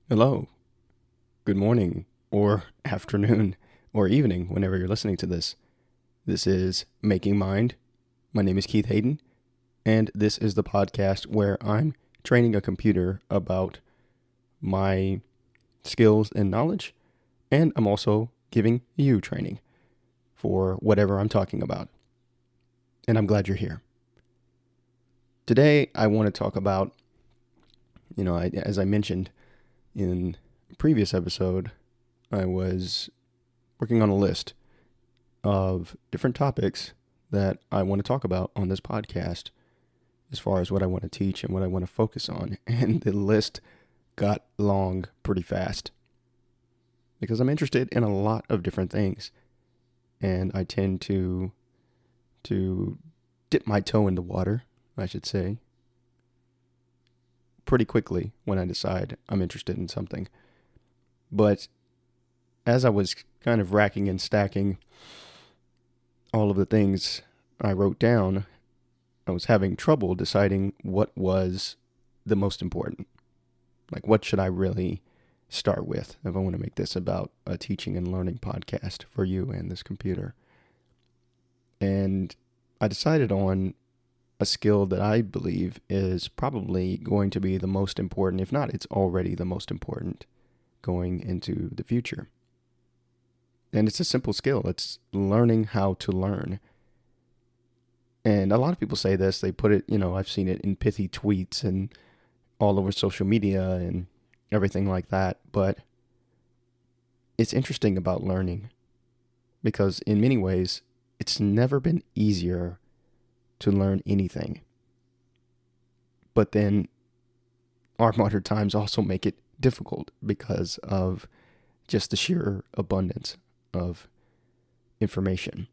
Hello, good morning, or afternoon, or evening, whenever you're listening to this. This is Making Mind. My name is Keith Hayden, and this is the podcast where I'm training a computer about my skills and knowledge, and I'm also giving you training for whatever I'm talking about. And I'm glad you're here. Today, I want to talk about, as I mentioned in a previous episode, I was working on a list of different topics that I want to talk about on this podcast as far as what I want to teach and what I want to focus on. And the list got long pretty fast because I'm interested in a lot of different things. And I tend to dip my toe in the water, I should say, pretty quickly when I decide I'm interested in something. But as I was kind of racking and stacking all of the things I wrote down, I was having trouble deciding what was the most important. Like, what should I really start with if I want to make this about a teaching and learning podcast for you and this computer? And I decided on a skill that I believe is probably going to be the most important, if not, it's already the most important going into the future. And it's a simple skill. It's learning how to learn. And a lot of people say this, they put it, I've seen it in pithy tweets and all over social media and everything like that. But it's interesting about learning because in many ways, it's never been easier to learn anything. But then our modern times also make it difficult because of just the sheer abundance of information.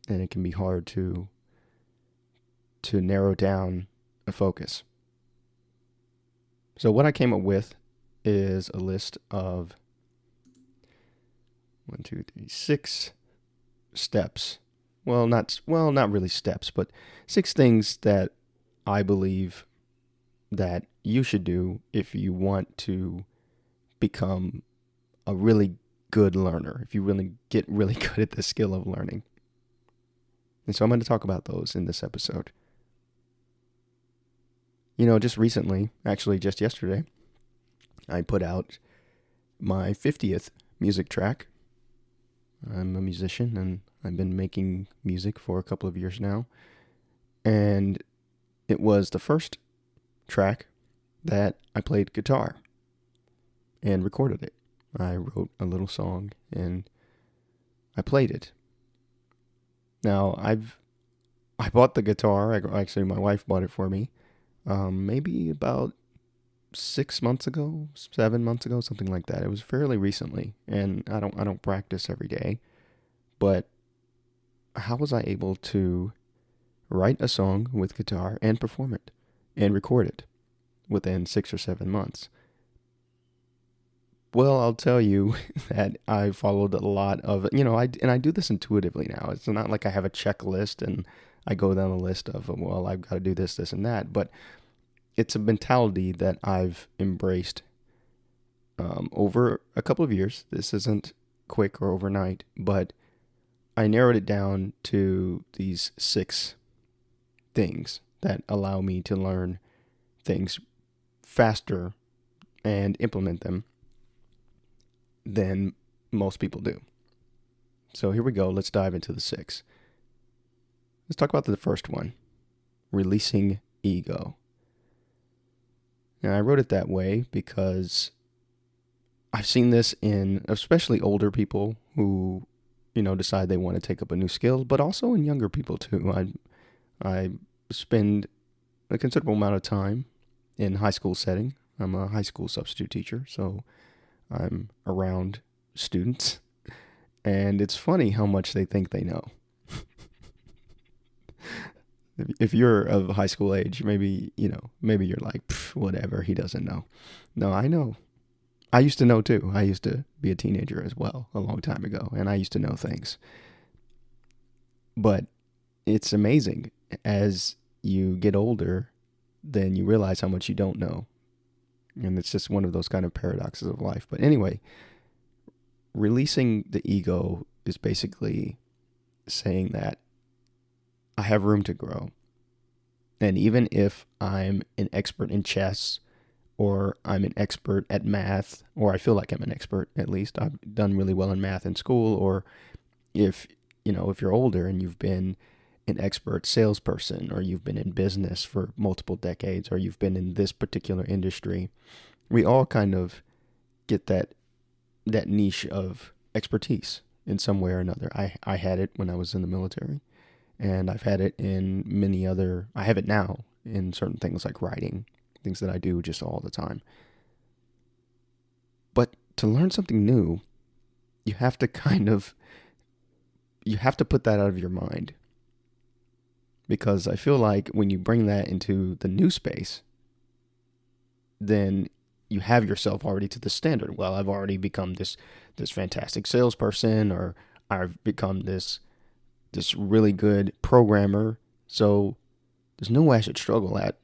And it can be hard to narrow down a focus. So what I came up with is a list of 6 steps. Not really steps, but 6 things that I believe that you should do if you want to become a really good learner, if you really get really good at the skill of learning. And so I'm going to talk about those in this episode. Just recently, actually just yesterday, I put out my 50th music track. I'm a musician and I've been making music for a couple of years now. And it was the first track that I played guitar and recorded it. I wrote a little song and I played it. Now, I bought the guitar. Actually, my wife bought it for me. Maybe about 6 months ago, 7 months ago, something like that. It was fairly recently, and I don't practice every day. But how was I able to write a song with guitar and perform it and record it within 6 or 7 months? Well, I'll tell you that I followed a lot of, I do this intuitively now. It's not like I have a checklist and I go down a list of, well, I've got to do this, this, and that. But it's a mentality that I've embraced over a couple of years. This isn't quick or overnight, but I narrowed it down to these 6 things that allow me to learn things faster and implement them than most people do. So here we go. Let's dive into the 6. Let's talk about the first one, releasing ego. Now, I wrote it that way because I've seen this in especially older people who, decide they want to take up a new skill, but also in younger people too. I spend a considerable amount of time in high school setting. I'm a high school substitute teacher, so I'm around students, and it's funny how much they think they know. If you're of high school age, maybe you're like, whatever, he doesn't know. No, I know. I used to know too. I used to be a teenager as well a long time ago, and I used to know things. But it's amazing as you get older, then you realize how much you don't know. And it's just one of those kind of paradoxes of life. But anyway, releasing the ego is basically saying that I have room to grow. And even if I'm an expert in chess, or I'm an expert at math, or I feel like I'm an expert, at least I've done really well in math in school, or if you're older and you've been an expert salesperson, or you've been in business for multiple decades, or you've been in this particular industry, we all kind of get that niche of expertise in some way or another. I had it when I was in the military, and I've had it in I have it now in certain things like writing, things that I do just all the time. But to learn something new, you have to put that out of your mind. Because I feel like when you bring that into the new space, then you have yourself already to the standard. Well, I've already become this fantastic salesperson, or I've become this really good programmer. So there's no way I should struggle at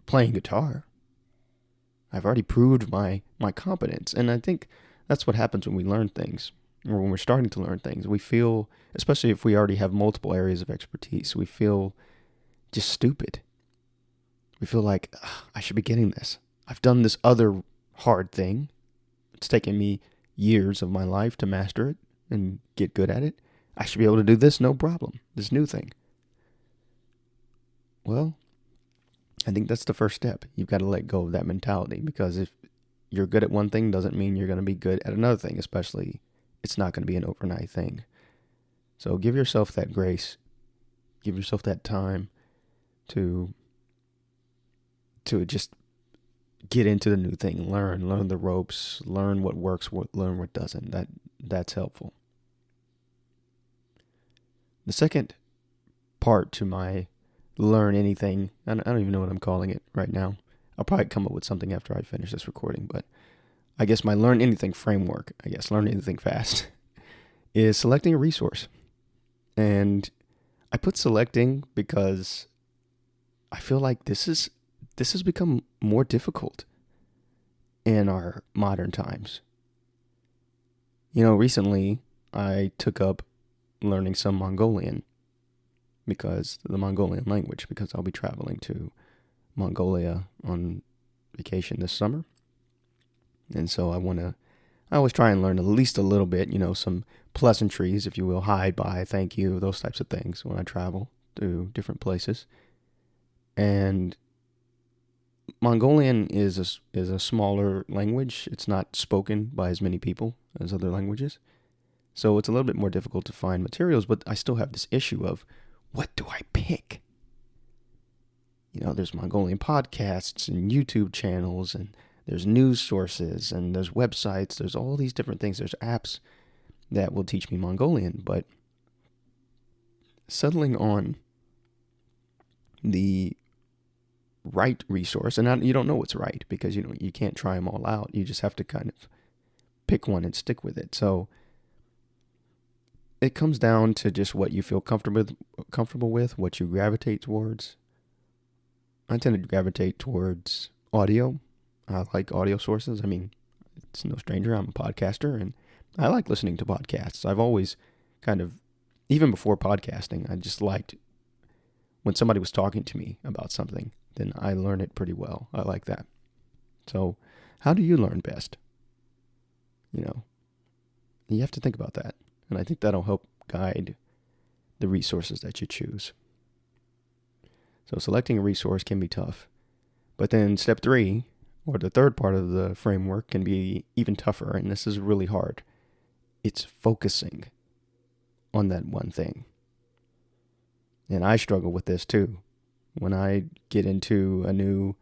playing guitar. I've already proved my competence. And I think that's what happens when we learn things, or when we're starting to learn things. We feel, especially if we already have multiple areas of expertise, we feel just stupid. We feel like, I should be getting this. I've done this other hard thing. It's taken me years of my life to master it and get good at it. I should be able to do this, no problem. This new thing. Well, I think that's the first step. You've got to let go of that mentality, because if you're good at one thing doesn't mean you're going to be good at another thing, especially it's not going to be an overnight thing. So give yourself that grace. Give yourself that time to just get into the new thing, learn the ropes, learn what works, learn what doesn't. That's helpful. The second part to my learn anything, I don't even know what I'm calling it right now. I'll probably come up with something after I finish this recording, but I guess my learn anything framework, learn anything fast, is selecting a resource. And I put selecting because I feel like this has become more difficult in our modern times. Recently I took up learning some Mongolian, because the Mongolian language, because I'll be traveling to Mongolia on vacation this summer. And so I always try and learn at least a little bit, some pleasantries, if you will, hi, bye, thank you, those types of things when I travel to different places. And Mongolian is a smaller language. It's not spoken by as many people as other languages. So it's a little bit more difficult to find materials, but I still have this issue of, what do I pick? There's Mongolian podcasts and YouTube channels, and there's news sources, and there's websites, there's all these different things. There's apps that will teach me Mongolian, but settling on the right resource, and you don't know what's right, because you can't try them all out. You just have to kind of pick one and stick with it. So it comes down to just what you feel comfortable with, what you gravitate towards. I tend to gravitate towards audio. I like audio sources. I mean, it's no stranger. I'm a podcaster, and I like listening to podcasts. I've always even before podcasting, I just liked when somebody was talking to me about something, then I learn it pretty well. I like that. So how do you learn best? You have to think about that. And I think that'll help guide the resources that you choose. So selecting a resource can be tough. But then step 3, or the third part of the framework, can be even tougher. And this is really hard. It's focusing on that one thing. And I struggle with this too. When I get into a new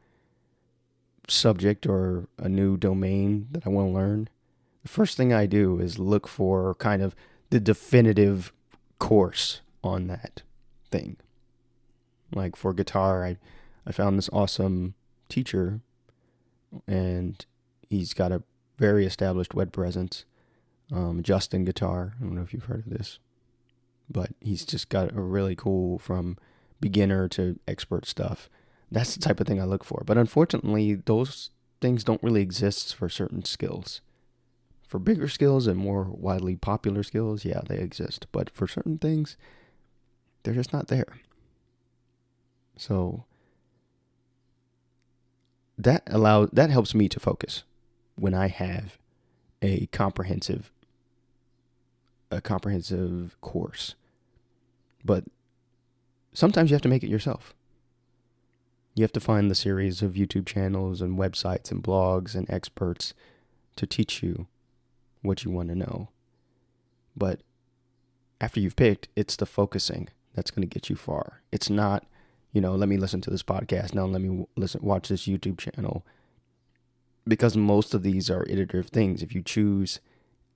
subject or a new domain that I want to learn, the first thing I do is look for kind of the definitive course on that thing. Like for guitar, I found this awesome teacher, and he's got a very established web presence. Justin Guitar. I don't know if you've heard of this, but he's just got a really cool, from beginner to expert stuff. That's the type of thing I look for. But unfortunately, those things don't really exist for certain skills. For bigger skills and more widely popular skills, yeah, they exist. But for certain things, they're just not there. So that helps me to focus when I have a comprehensive course. But sometimes you have to make it yourself. You have to find the series of YouTube channels and websites and blogs and experts to teach you what you want to know. But after you've picked, it's the focusing that's going to get you far. It's not, let me listen to this podcast. No, let me watch this YouTube channel. Because most of these are iterative things. If you choose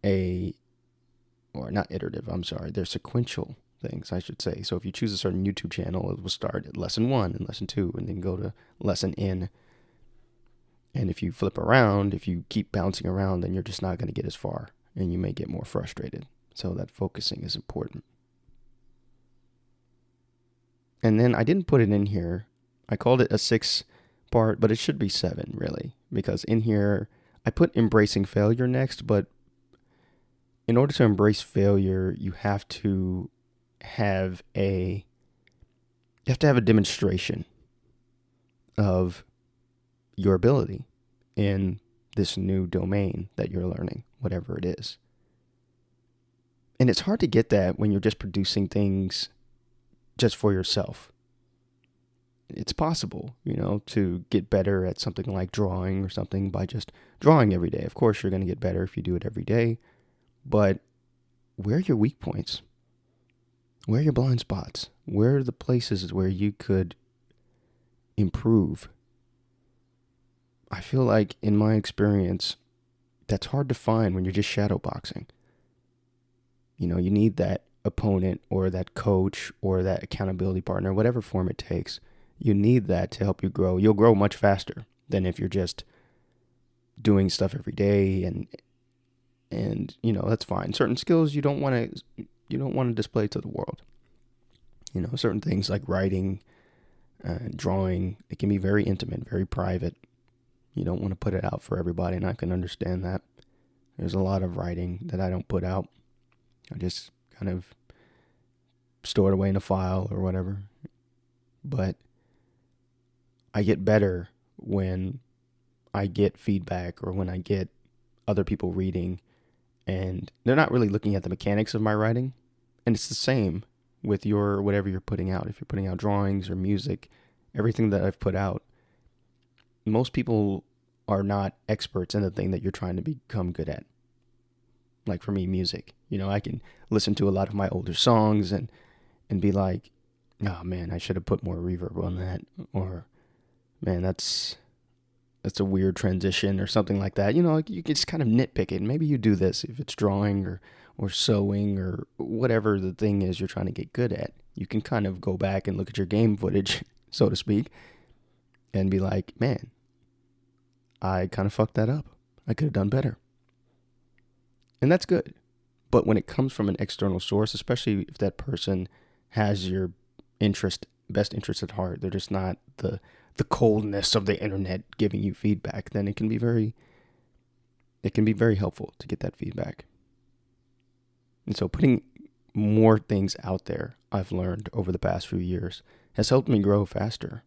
not iterative, they're sequential things, I should say. So if you choose a certain YouTube channel, it will start at lesson 1 and lesson 2 and then go to lesson N. And if you flip around, if you keep bouncing around, then you're just not going to get as far and you may get more frustrated. So that focusing is important. And then I didn't put it in here. I called it a 6-part, but it should be 7 really, because in here I put embracing failure next, but in order to embrace failure, you have to have a demonstration of your ability in this new domain that you're learning, whatever it is. And it's hard to get that when you're just producing things just for yourself. It's possible, to get better at something like drawing or something by just drawing every day. Of course, you're going to get better if you do it every day. But where are your weak points? Where are your blind spots? Where are the places where you could improve? I feel like, in my experience, that's hard to find when you're just shadowboxing. You need that opponent or that coach or that accountability partner, whatever form it takes. You need that to help you grow. You'll grow much faster than if you're just doing stuff every day and that's fine. Certain skills you don't want to display to the world. Certain things like writing, drawing, it can be very intimate, very private. You don't want to put it out for everybody, and I can understand that. There's a lot of writing that I don't put out. I just kind of store it away in a file or whatever. But I get better when I get feedback or when I get other people reading and they're not really looking at the mechanics of my writing. And it's the same with whatever you're putting out. If you're putting out drawings or music, everything that I've put out, most people are not experts in the thing that you're trying to become good at. Like for me, music. I can listen to a lot of my older songs and be like, oh man, I should have put more reverb on that. Or, man, that's a weird transition or something like that. You can just kind of nitpick it. Maybe you do this if it's drawing or sewing or whatever the thing is you're trying to get good at. You can kind of go back and look at your game footage, so to speak, and be like, man, I kind of fucked that up. I could have done better. And that's good. But when it comes from an external source, especially if that person has your best interest at heart, they're just not the coldness of the internet giving you feedback, then it can be very helpful to get that feedback. And so putting more things out there, I've learned over the past few years, has helped me grow faster.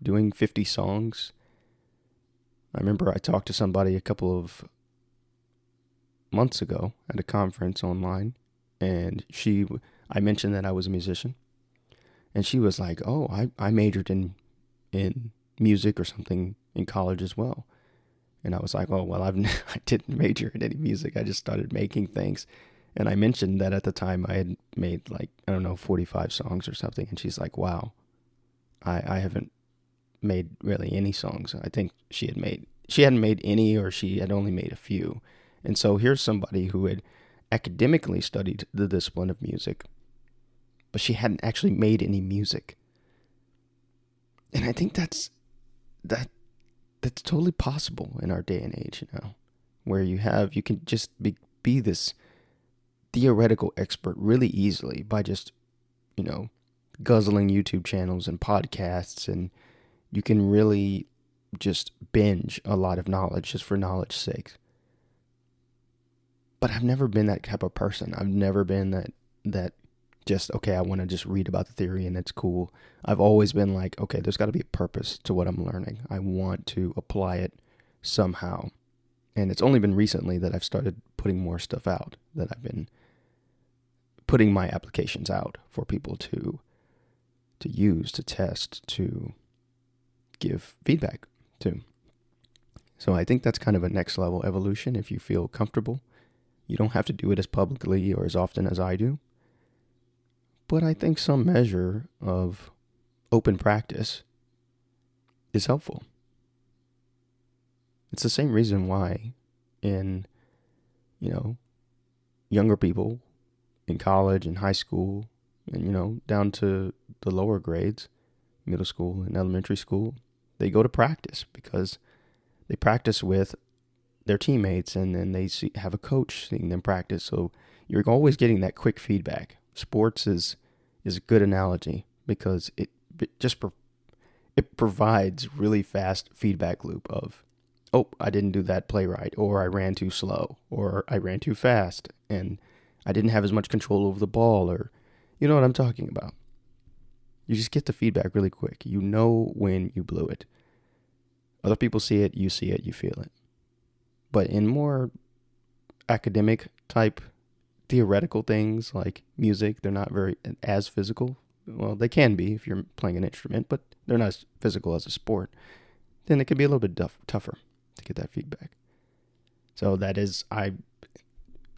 Doing 50 songs. I remember I talked to somebody a couple of months ago at a conference online, and I mentioned that I was a musician, and she was like, oh, I majored in music or something in college as well. And I was like, oh, well, I didn't major in any music. I just started making things. And I mentioned that at the time I had made 45 songs or something. And she's like, wow, I haven't made really any songs. I think she hadn't made any, or she had only made a few. And so here's somebody who had academically studied the discipline of music, but she hadn't actually made any music. And I think that's totally possible in our day and age, where you can just be this theoretical expert really easily by just, guzzling YouTube channels and podcasts, and you can really just binge a lot of knowledge just for knowledge's sake. But I've never been that type of person. I've never been that just, okay, I want to just read about the theory and it's cool. I've always been like, okay, there's got to be a purpose to what I'm learning. I want to apply it somehow. And it's only been recently that I've started putting more stuff out, that I've been putting my applications out for people to use, to test, to give feedback to. So I think that's kind of a next level evolution if you feel comfortable. You don't have to do it as publicly or as often as I do. But I think some measure of open practice is helpful. It's the same reason why in, younger people in college and high school and, down to the lower grades, middle school and elementary school, they go to practice because they practice with their teammates and then they have a coach seeing them practice. So you're always getting that quick feedback. Sports is a good analogy because it provides really fast feedback loop of, oh, I didn't do that play right, or I ran too slow, or I ran too fast, and I didn't have as much control over the ball, or you know what I'm talking about. You just get the feedback really quick. You know when you blew it. Other people see it, you feel it. But in more academic type theoretical things like music, they're not very as physical. Well, they can be if you're playing an instrument, but they're not as physical as a sport. Then it can be a little bit tougher to get that feedback. So I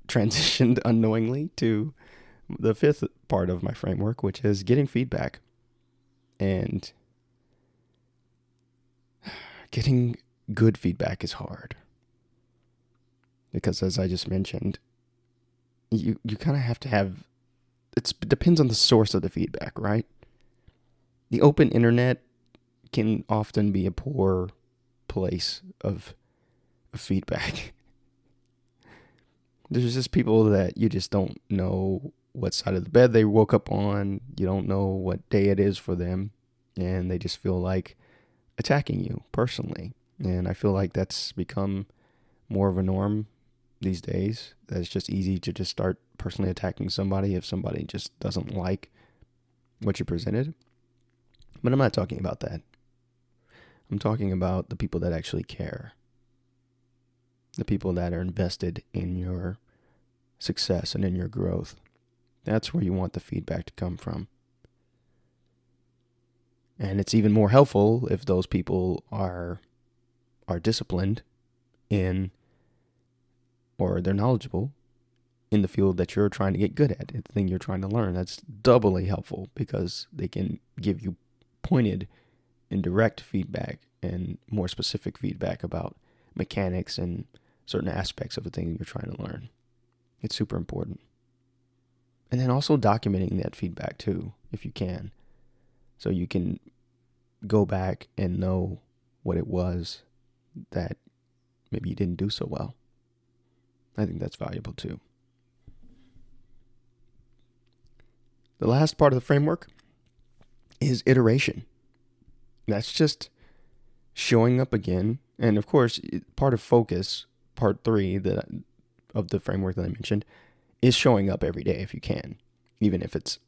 transitioned unknowingly to the fifth part of my framework, which is getting feedback. And getting good feedback is hard. Because as I just mentioned, you kind of have to have, it depends on the source of the feedback, right? The open internet can often be a poor place of feedback. There's just people that you just don't know what side of the bed they woke up on. You don't know what day it is for them. And they just feel like attacking you personally. And I feel like that's become more of a norm these days. That it's just easy to just start personally attacking somebody if somebody just doesn't like what you presented. But I'm not talking about that. I'm talking about the people that actually care. The people that are invested in your success and in your growth. That's where you want the feedback to come from. And it's even more helpful if those people are disciplined in, or they're knowledgeable in the field that you're trying to get good at, the thing you're trying to learn. That's doubly helpful because they can give you pointed and direct feedback and more specific feedback about mechanics and certain aspects of the thing you're trying to learn. It's super important. And then also documenting that feedback too, if you can. So you can go back and know what it was that maybe you didn't do so well. I think that's valuable too. The last part of the framework is iteration. That's just showing up again. And of course, part of focus, part 3 of the framework that I mentioned, is showing up every day if you can, even if it's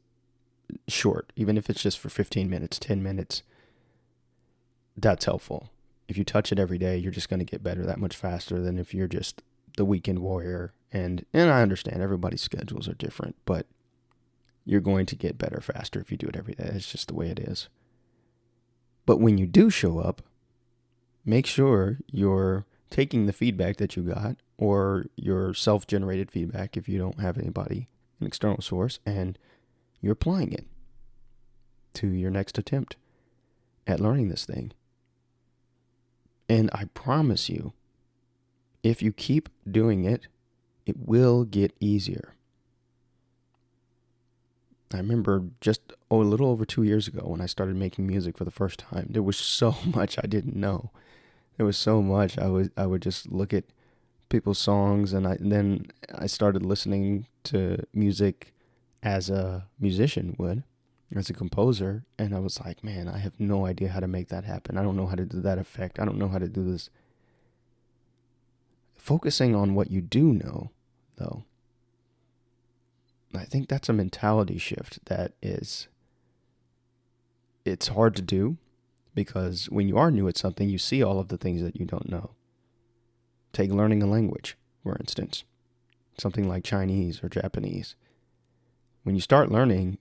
short, even if it's just for 15 minutes, 10 minutes. That's helpful. If you touch it every day, you're just going to get better that much faster than if you're just the weekend warrior. And I understand everybody's schedules are different, but you're going to get better faster if you do it every day. It's just the way it is. But when you do show up, make sure you're taking the feedback that you got or your self-generated feedback if you don't have anybody, an external source, and you're applying it to your next attempt at learning this thing. And I promise you, if you keep doing it, it will get easier. I remember just a little over 2 years ago when I started making music for the first time, there was so much I didn't know. There was so much. I would just look at people's songs and then I started listening to music as a musician would. as a composer, and I was like, man, I have no idea how to make that happen. I don't know how to do that effect. I don't know how to do this. Focusing on what you do know, though, I think that's a mentality shift it's hard to do, because when you are new at something, you see all of the things that you don't know. Take learning a language, for instance, something like Chinese or Japanese. When you start learning,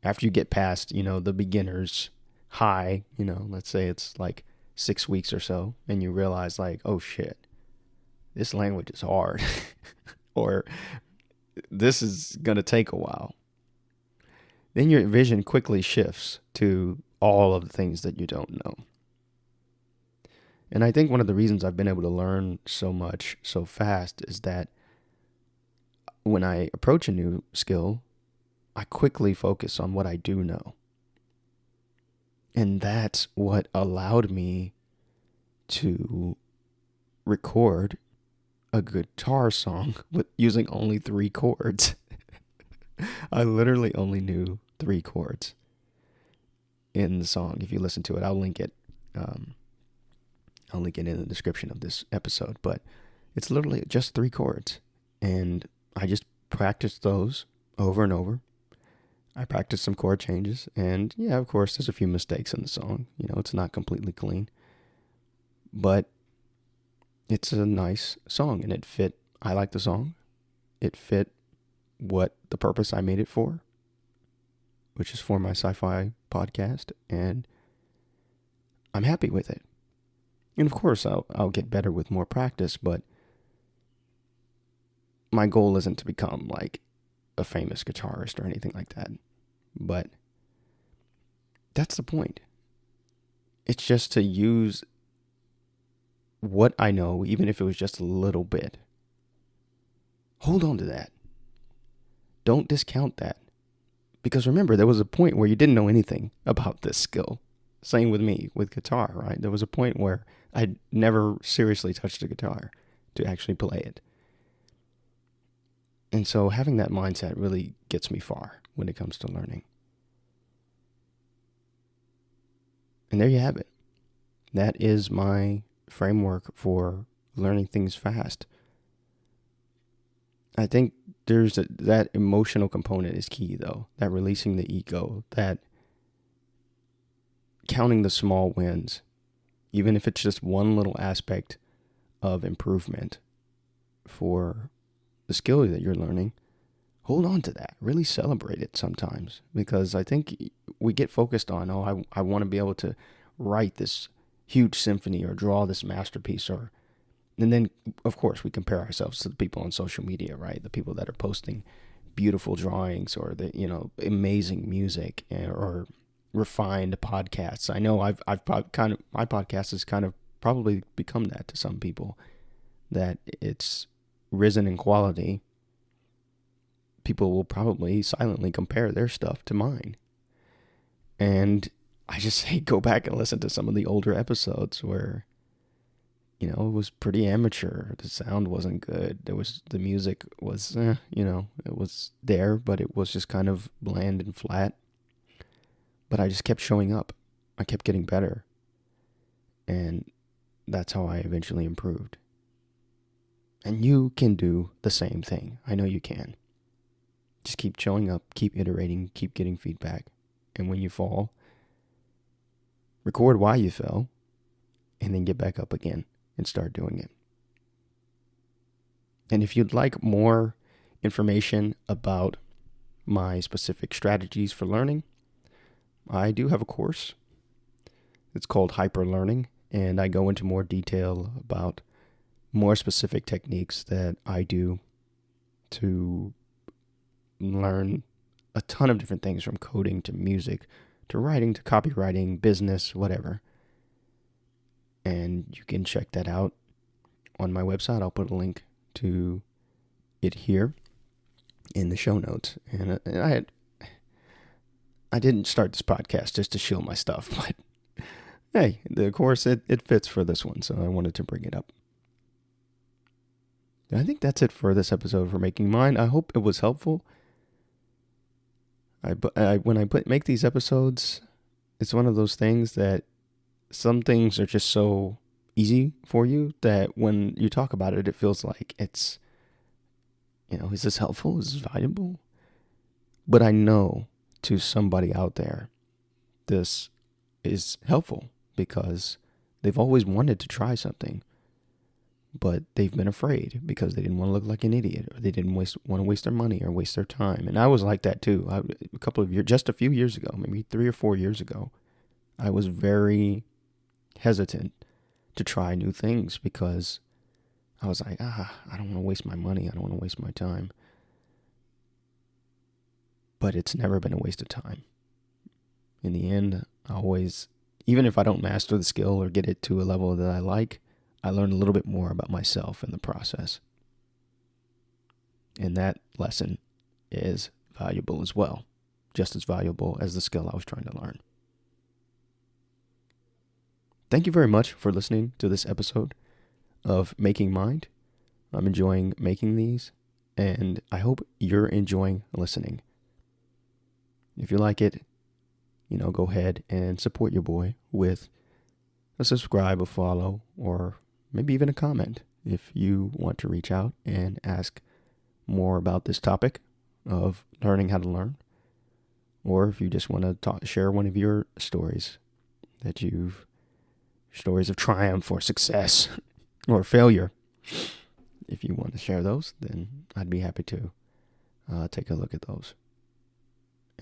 after you get past, the beginner's high, let's say it's like 6 weeks or so, and you realize like, oh shit, this language is hard, or this is going to take a while. Then your vision quickly shifts to all of the things that you don't know. And I think one of the reasons I've been able to learn so much so fast is that when I approach a new skill, I quickly focus on what I do know. And that's what allowed me to record a guitar song with using only 3 chords. I literally only knew 3 chords in the song. If you listen to it, I'll link it. I'll link it in the description of this episode. But it's literally just 3 chords, and I just practiced those over and over. I practiced some chord changes, and yeah, of course, there's a few mistakes in the song. It's not completely clean, but it's a nice song, and it fit. I like the song. It fit what the purpose I made it for, which is for my sci-fi podcast, and I'm happy with it. And of course, I'll get better with more practice, but my goal isn't to become like a famous guitarist or anything like that. But that's the point. It's just to use what I know, even if it was just a little bit. Hold on to that. Don't discount that. Because remember, there was a point where you didn't know anything about this skill. Same with me, with guitar, right? There was a point where I'd never seriously touched a guitar to actually play it. And so having that mindset really gets me far when it comes to learning. And there you have it. That is my framework for learning things fast. I think that emotional component is key, though. That releasing the ego, that counting the small wins, even if it's just one little aspect of improvement for the skill that you're learning. Hold on to that. Really celebrate it sometimes, because I think we get focused on, I want to be able to write this huge symphony or draw this masterpiece, and then of course we compare ourselves to the people on social media, right? The people that are posting beautiful drawings or the amazing music or refined podcasts. I know my podcast has kind of probably become that to some people, that it's risen in quality. People will probably silently compare their stuff to mine. And I just say go back and listen to some of the older episodes where, it was pretty amateur. The sound wasn't good. The music was, it was there, but it was just kind of bland and flat. But I just kept showing up. I kept getting better. And that's how I eventually improved. And you can do the same thing. I know you can. Just keep showing up, keep iterating, keep getting feedback. And when you fall, record why you fell, and then get back up again and start doing it. And if you'd like more information about my specific strategies for learning, I do have a course. It's called Hyper Learning, and I go into more detail about more specific techniques that I do to learn a ton of different things, from coding to music to writing to copywriting, business, whatever. And you can check that out on my website. I'll put a link to it here in the show notes. And I didn't start this podcast just to shill my stuff, but hey, the course, it fits for this one, so I wanted to bring it up. I think that's it for this episode for Making Mine. I hope it was helpful. When I make these episodes, it's one of those things that some things are just so easy for you that when you talk about it, it feels like it's, is this helpful? Is this valuable? But I know to somebody out there, this is helpful because they've always wanted to try something, but they've been afraid because they didn't want to look like an idiot, or they didn't want to waste their money or waste their time. And I was like that too. Just a few years ago, maybe 3 or 4 years ago, I was very hesitant to try new things because I was like, I don't want to waste my money. I don't want to waste my time. But it's never been a waste of time. In the end, even if I don't master the skill or get it to a level that I like, I learn a little bit more about myself in the process. And that lesson is valuable as well, just as valuable as the skill I was trying to learn. Thank you very much for listening to this episode of Making Mind. I'm enjoying making these, and I hope you're enjoying listening. If you like it, go ahead and support your boy with a subscribe, a follow, or maybe even a comment if you want to reach out and ask more about this topic of learning how to learn, or if you just want to share one of your stories stories of triumph or success or failure. If you want to share those, then I'd be happy to take a look at those.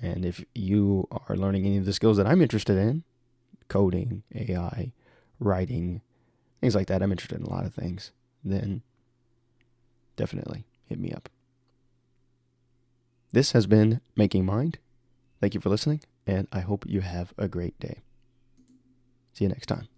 And if you are learning any of the skills that I'm interested in, coding, AI, writing, things like that, I'm interested in a lot of things, then definitely hit me up. This has been Making Mind. Thank you for listening, and I hope you have a great day. See you next time.